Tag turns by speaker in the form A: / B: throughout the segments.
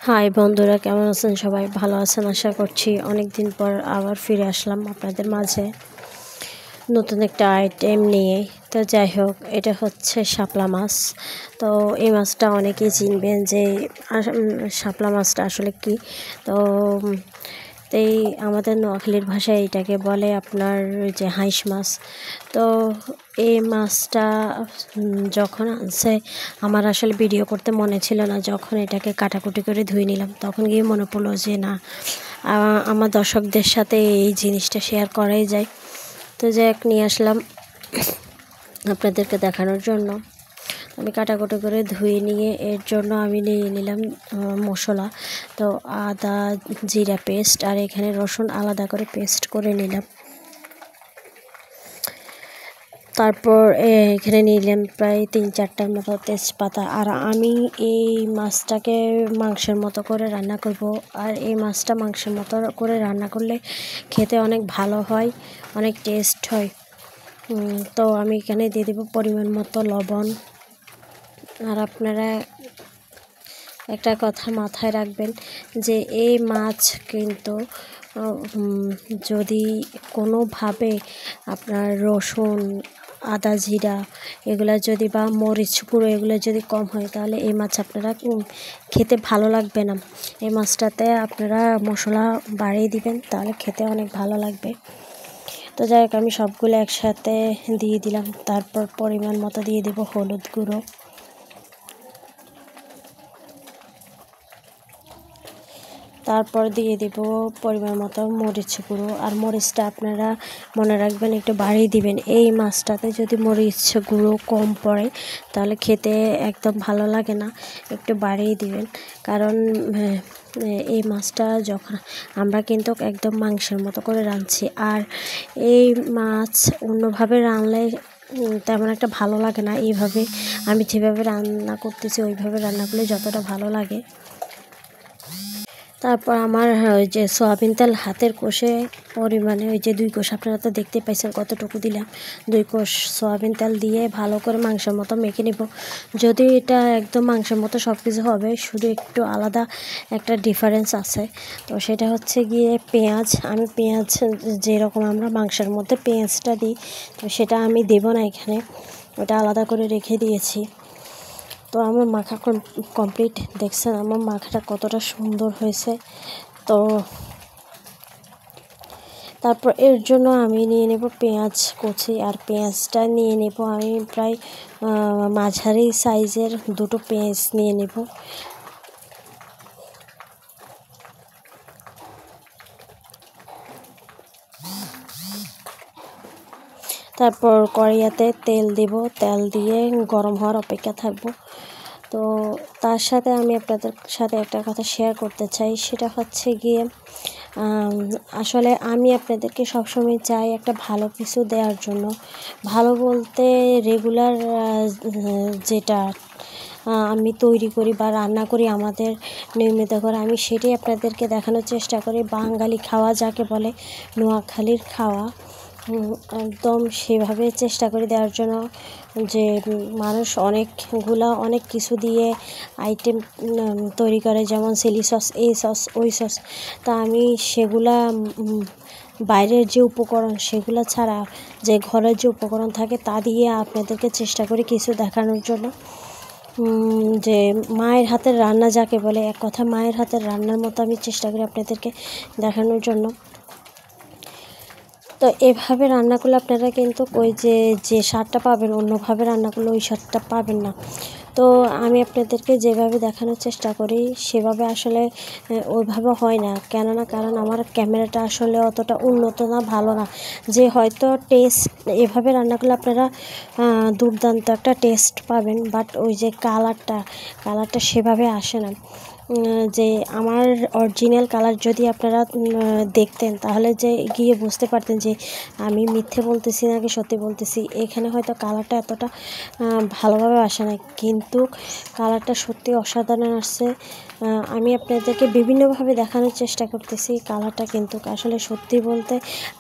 A: High বন্ধুরা, কেমন আছেন? সবাই ভালো আছেন আশা করছি। অনেক দিন পর আবার ফিরে আসলাম আপনাদের মাঝে নতুন একটা আইটেম নিয়ে। তো যাই হোক, এটা হচ্ছে শাপলা মাছ। তো এই মাছটা অনেকেই চিনবেন যে শাপলা মাছটা আসলে কি। তো এই আমাদের নোয়াখালীর ভাষায় এটাকে বলে আপনার যে হাঁস মাছ। তো এই মাছটা যখন আনছে আমার আসলে ভিডিও করতে মনে ছিল না। যখন এটাকে কাটাকুটি করে ধুয়ে নিলাম তখন গিয়ে মনে পড়লো যে না, আমার দর্শকদের সাথে এই জিনিসটা শেয়ার করাই যায়। তো যাই হোক, নিয়ে আসলাম আপনাদেরকে দেখানোর জন্য। আমি কাটাকুটি করে ধুয়ে নিয়ে এর জন্য আমি নিয়ে নিলাম মশলা। তো আদা জিরা পেস্ট আর এখানে রসুন আলাদা করে পেস্ট করে নিলাম। তারপর এখানে নিলাম প্রায় 3-4টার মতো তেজপাতা। আর আমি এই মাছটাকে মাংসের মতো করে রান্না করব। আর এই মাছটা মাংসের মতো করে রান্না করলে খেতে অনেক ভালো হয়, অনেক টেস্ট হয়। তো আমি এখানে দিয়ে দেবো পরিমাণ মতো লবণ। আর আপনারা একটা কথা মাথায় রাখবেন যে এই মাছ কিন্তু যদি কোনোভাবে আপনার রসুন আদা জিরা এগুলো যদি বা মরিচ গুঁড়ো এগুলো যদি কম হয় তাহলে এই মাছ আপনারা খেতে ভালো লাগবে না। এই মাছটাতে আপনারা মশলা বাড়িয়ে দিবেন, তাহলে খেতে অনেক ভালো লাগবে। তো যাই হোক, আমি সবগুলো একসাথে দিয়ে দিলাম। তারপর পরিমাণ মতো দিয়ে দেব হলুদ গুঁড়ো। তারপর দিয়ে দেব পরিমাণ মতো মরিচ গুঁড়ো। আর মরিচটা আপনারা মনে রাখবেন একটু বাড়িয়ে দিবেন। এই মাছটাতে যদি মরিচ গুঁড়ো কম পড়ে তাহলে খেতে একদম ভালো লাগে না, একটু বাড়িয়ে দিবেন। কারণ এই মাছটা যখন আমরা কিন্তু একদম মাংসের মতো করে রাঁধছি, আর এই মাছ অন্যভাবে রান্নলে তেমন একটা ভালো লাগে না। এইভাবে আমি যেভাবে রান্না করতেছি ওইভাবে রান্না করলে যতটা ভালো লাগে। তারপর আমার ওই যে সয়াবিন তেল হাতের কষে পরিমাণে ওই যে 2 কোষ, আপনারা তো দেখতে পাইছেন কতটুকু দিলাম। 2 কোষ সয়াবিন তেল দিয়ে ভালো করে মাংসের মতো মেখে নেব। যদি এটা একদম মাংসের মতো সব কিছু হবে, শুধু একটু আলাদা একটা ডিফারেন্স আছে। তো সেটা হচ্ছে গিয়ে পেঁয়াজ। আমি পেঁয়াজ যেরকম আমরা মাংসের মধ্যে পেঁয়াজটা দিই, তো সেটা আমি দেব না এখানে, ওটা আলাদা করে রেখে দিয়েছি। তো আমার মাখা কমপ্লিট। দেখছেন আমার মাখাটা কতটা সুন্দর হয়েছে। তো তারপর এর জন্য আমি নিয়ে নেব পেঁয়াজ কুচি। আর পেঁয়াজটা নিয়ে নেব আমি প্রায় মাঝারি সাইজের 2টো পেঁয়াজ নিয়ে নেব। তারপর কড়াইতে তেল দেব, তেল দিয়ে গরম হওয়ার অপেক্ষা থাকবো। তো তার সাথে আমি আপনাদের সাথে একটা কথা শেয়ার করতে চাই, সেটা হচ্ছে গিয়ে আসলে আমি আপনাদেরকে সবসময় চাই একটা ভালো কিছু দেওয়ার জন্য। ভালো বলতে রেগুলার যেটা আমি তৈরি করি বা রান্না করি আমাদের নিয়মিত করে, আমি সেটাই আপনাদেরকে দেখানোর চেষ্টা করি। বাঙালি খাওয়া যাকে বলে, নোয়াখালীর খাওয়া একদম সেভাবে চেষ্টা করি দেওয়ার জন্য। যে মানুষ অনেক কিছু দিয়ে আইটেম তৈরি করে, যেমন চিলি সস, এই সস ওই সস। তা আমি সেগুলা বাইরের যে উপকরণ সেগুলো ছাড়া যে ঘরের যে উপকরণ থাকে তা দিয়ে আপনাদেরকে চেষ্টা করি কিছু দেখানোর জন্য। যে মায়ের হাতের রান্না যাকে বলে, এক কথা মায়ের হাতের রান্নার মতো আমি চেষ্টা করি আপনাদেরকে দেখানোর জন্য। তো এভাবে রান্না করলে আপনারা কিন্তু ওই যে স্বাদটা পাবেন, অন্যভাবে রান্না করলে ওই স্বাদটা পাবেন না। তো আমি আপনাদেরকে যেভাবে দেখানোর চেষ্টা করি সেভাবে আসলে ওইভাবে হয় না। কারণ আমার ক্যামেরাটা আসলে অতটা উন্নত না, ভালো না, যে হয়তো টেস্ট এভাবে রান্না করলে আপনারা দুর্দান্ত একটা টেস্ট পাবেন, বাট ওই যে কালারটা সেভাবে আসে না। যে আমার অরিজিনাল কালার যদি আপনারা দেখতেন তাহলে যে গিয়ে বুঝতে পারতেন যে আমি মিথ্যে বলতেছি নাকি সত্যি বলতেছি। এখানে হয়তো কালারটা এতটা ভালোভাবে আসে না, কিন্তু কালারটা সত্যি অসাধারণ আসছে। আমি আপনাদেরকে বিভিন্নভাবে দেখানোর চেষ্টা করতেছি কালারটা, কিন্তু আসলে সত্যি বলতে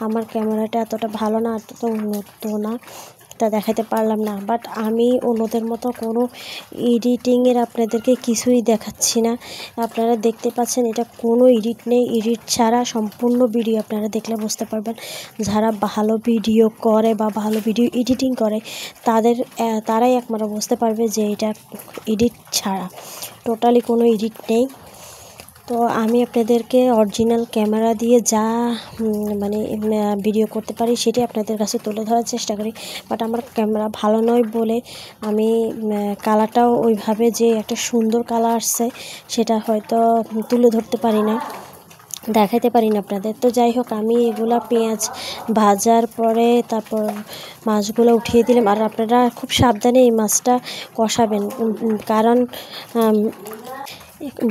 A: আমার ক্যামেরাটা এতটা ভালো না, এতটা উন্নত না। তা দেখাতে পারলাম না। বাট আমি অন্যদের মতো কোনো এডিটিংয়ের আপনাদেরকে কিছুই দেখাচ্ছি না। আপনারা দেখতে পাচ্ছেন এটা কোনো এডিট নেই, এডিট ছাড়া সম্পূর্ণ ভিডিও আপনারা দেখলে বুঝতে পারবেন। যারা ভালো ভিডিও করে বা ভালো ভিডিও এডিটিং করে তারাই একমাত্র বুঝতে পারবে যে এটা এডিট ছাড়া, টোটালি কোনো এডিট নেই। তো আমি আপনাদেরকে অরিজিনাল ক্যামেরা দিয়ে যা মানে ভিডিও করতে পারি সেটাই আপনাদের কাছে তুলে ধরার চেষ্টা করি। বাট আমার ক্যামেরা ভালো নয় বলে আমি কালারটাও ওইভাবে যে একটা সুন্দর কালার আসছে সেটা হয়তো তুলে ধরতে পারি না, দেখাতে পারি না আপনাদের। তো যাই হোক, আমি এগুলা পেঁয়াজ ভাজার পরে তারপর মাছগুলো উঠিয়ে দিলাম। আর আপনারা খুব সাবধানে এই মাছটা কষাবেন, কারণ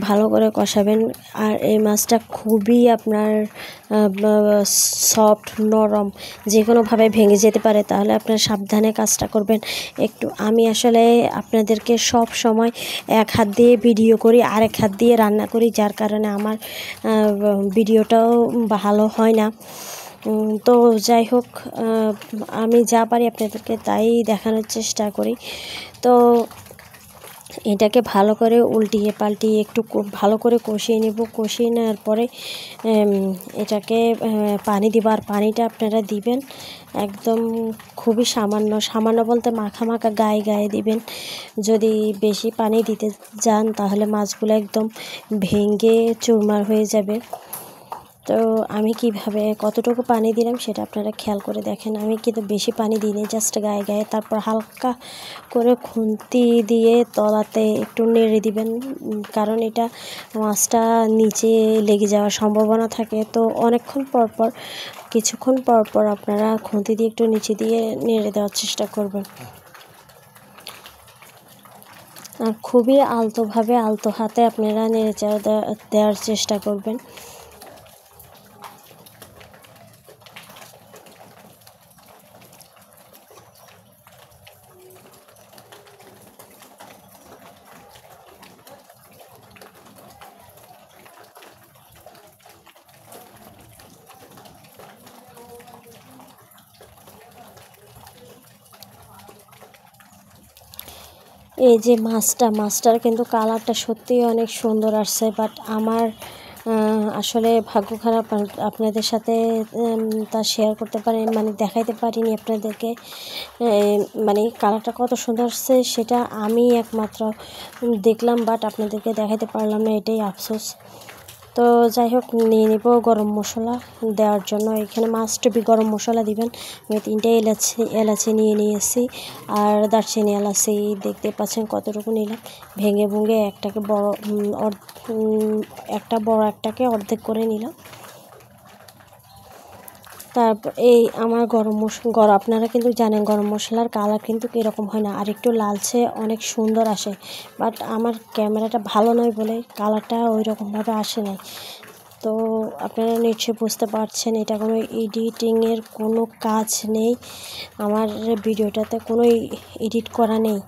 A: ভালো করে কষাবেন। আর এই মাছটা খুবই আপনার সফট, নরম, যে কোনোভাবে ভেঙে যেতে পারে, তাহলে আপনার সাবধানে কাজটা করবেন একটু। আমি আসলে আপনাদেরকে সব সময় এক হাত দিয়ে ভিডিও করি, আরেক হাত দিয়ে রান্না করি, যার কারণে আমার ভিডিওটাও ভালো হয় না। তো যাই হোক, আমি যা পারি আপনাদেরকে তাই দেখানোর চেষ্টা করি। তো এটাকে ভালো করে উল্টিয়ে পাল্টিয়ে একটু ভালো করে কষিয়ে নেব। কষিয়ে নেওয়ার পরে এটাকে পানি দিব। আর পানিটা আপনারা দিবেন একদম খুবই সামান্য, সামান্য বলতে মাখা মাখা গায়ে গায়ে দিবেন। যদি বেশি পানি দিতে যান তাহলে মাছগুলো একদম ভেঙে চুরমার হয়ে যাবে। তো আমি কিভাবে কতটুকু পানি দিলাম সেটা আপনারা খেয়াল করে দেখেন। আমি কিন্তু বেশি পানি দিইনি, জাস্ট গায়ে গায়ে। তারপর হালকা করে খুন্তি দিয়ে তলাতে একটু নেড়ে দিবেন, কারণ এটা মাছটা নিচে লেগে যাওয়ার সম্ভাবনা থাকে। তো অনেকক্ষণ পর পর, কিছুক্ষণ পর পর আপনারা খুন্তি দিয়ে একটু নিচে দিয়ে নেড়ে দেওয়ার চেষ্টা করবেন। আর খুবই আলতোভাবে, আলতো হাতে আপনারা নেড়ে দেওয়ার চেষ্টা করবেন। এই যে মাছটার কিন্তু কালারটা সত্যিই অনেক সুন্দর আসছে। বাট আমার আসলে ভাগ্য খারাপ, আপনাদের সাথে তা শেয়ার করতে পারি, মানে দেখাইতে পারিনি আপনাদেরকে। মানে কালারটা কত সুন্দর আসছে সেটা আমি একমাত্র দেখলাম, বাট আপনাদেরকে দেখাইতে পারলাম না, এটাই আফসোস। তো যাই হোক, নিয়ে নিব গরম মশলা দেওয়ার জন্য। এখানে মাস্ট বি গরম মশলা দিবেন। আমি 3টে এলাচি নিয়ে নিয়েছি, আর দারচিনি এলাচি দেখতে পাচ্ছেন কতটুকু নিলাম। ভেঙে ভুঙে একটাকে একটাকে অর্ধেক করে নিলাম। তারপর এই আমার আপনারা কিন্তু জানেন গরম মশলার কালার কিন্তু এরকম হয় না, আর একটু লালচে অনেক সুন্দর আসে। বাট আমার ক্যামেরাটা ভালো নয় বলে কালারটা ওই রকমভাবে আসে নাই। তো আপনারা নিশ্চয়ই বুঝতে পারছেন এটা কোনো এডিটিংয়ের কোনো কাজ নেই। আমার ভিডিওটাতে কোনো এডিট করা নেই,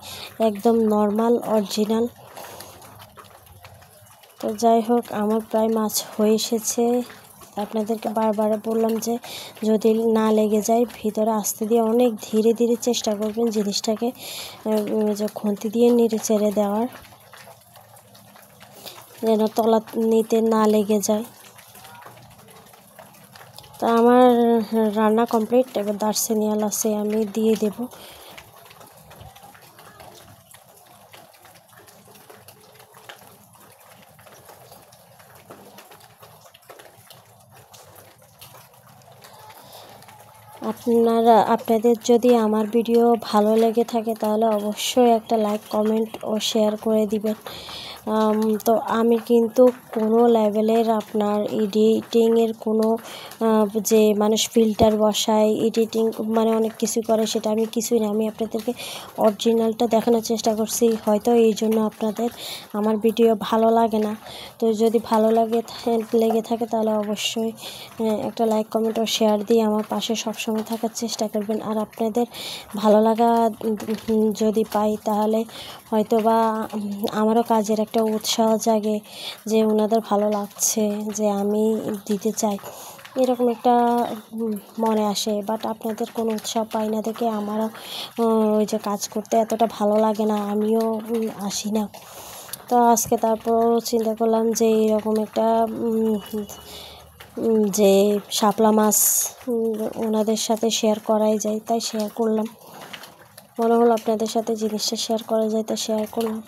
A: একদম নর্মাল অরিজিনাল। তো যাই হোক, আমার প্রায় মাছ হয়ে এসেছে। আপনাদেরকে বারবার বললাম যে যদি না লেগে যায় ভিতরে আস্তে দিয়ে অনেক ধীরে ধীরে চেষ্টা করবেন জিনিসটাকে যে খুন্তি দিয়ে নেড়ে চেড়ে দেওয়ার, যেন তলা নিতে না লেগে যায়। তো আমার রান্না কমপ্লিট। এবার দারচিনি এলাচি আমি দিয়ে দেব। আপনাদের যদি আমার ভিডিও ভালো লেগে থাকে তাহলে অবশ্যই একটা লাইক, কমেন্ট ও শেয়ার করে দিবেন। তো আমি কিন্তু কোনো লেভেলের আপনার এডিটিংয়ের কোনো যে মানুষ ফিল্টার বসায়, এডিটিং মানে অনেক কিছু করে, সেটা আমি কিছুই না। আমি আপনাদেরকে অরিজিনালটা দেখানোর চেষ্টা করছি। হয়তো এই জন্য আপনাদের আমার ভিডিও ভালো লাগে না। তো যদি ভালো লেগে থাকে তাহলে অবশ্যই একটা লাইক, কমেন্ট ও শেয়ার দিয়ে আমার পাশে সবসময় থাকার চেষ্টা করবেন। আর আপনাদের ভালো লাগা যদি পাই তাহলে হয়তো বা আমারও কাজের একটা উৎসাহ জাগে যে ওনাদের ভালো লাগছে, যে আমি দিতে চাই। এরকম একটা মনে আসে। বাট আপনাদের কোনো উৎসাহ পাই না দেখে আমারও ওই যে কাজ করতে এতটা ভালো লাগে না, আমিও আসি না। তো আজকে তারপর চিন্তা করলাম যে এরকম একটা যে শাপলা মাছ ওনাদের সাথে শেয়ার করাই যায়, তাই শেয়ার করলাম। মনে হলো আপনাদের সাথে জিনিসটা শেয়ার করা যায়, তাই শেয়ার করলাম।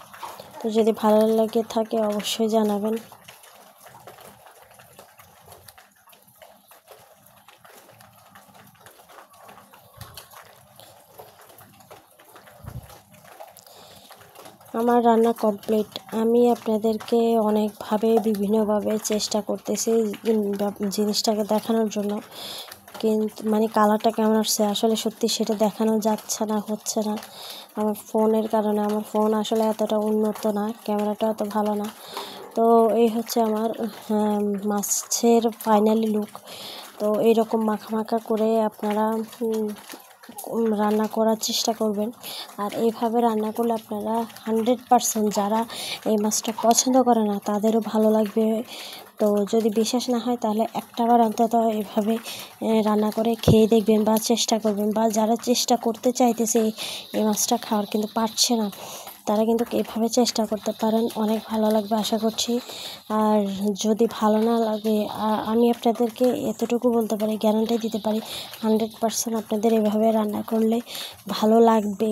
A: তো যদি ভালো লাগে থাকে অবশ্যই জানাবেন। আমার রান্না কমপ্লিট। আমি আপনাদেরকে অনেকভাবে বিভিন্নভাবে চেষ্টা করতেছি জিনিসটাকে দেখানোর জন্য, কিন্তু মানে কালারটা কেমন আসছে আসলে সত্যি সেটা দেখানো যাচ্ছে না, হচ্ছে না। আমার ফোনের কারণে, আমার ফোন আসলে এতটা উন্নত না, ক্যামেরাটা অত ভালো না। তো এই হচ্ছে আমার মাছের ফাইনালি লুক। তো এইরকম মাখা মাখা করে আপনারা রান্না করার চেষ্টা করবেন। আর এইভাবে রান্না করলে আপনারা 100% যারা এই মাছটা পছন্দ করে না তাদেরও ভালো লাগবে। তো যদি বিশ্বাস না হয় তাহলে একটাবার অন্তত এভাবে রান্না করে খেয়ে দেখবেন বা চেষ্টা করবেন। বা যারা চেষ্টা করতে চাইতেছে এই মাছটা খাওয়ার কিন্তু পারছে না, তারা কিন্তু এভাবে চেষ্টা করতে পারেন, অনেক ভালো লাগবে আশা করছি। আর যদি ভালো না লাগে, আমি আপনাদেরকে এতটুকু বলতে পারি, গ্যারান্টি দিতে পারি 100% আপনাদের এভাবে রান্না করলে ভালো লাগবে।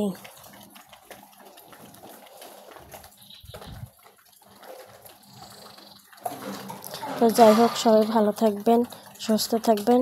A: তো যাই হোক, সবাই ভালো থাকবেন, সুস্থ থাকবেন।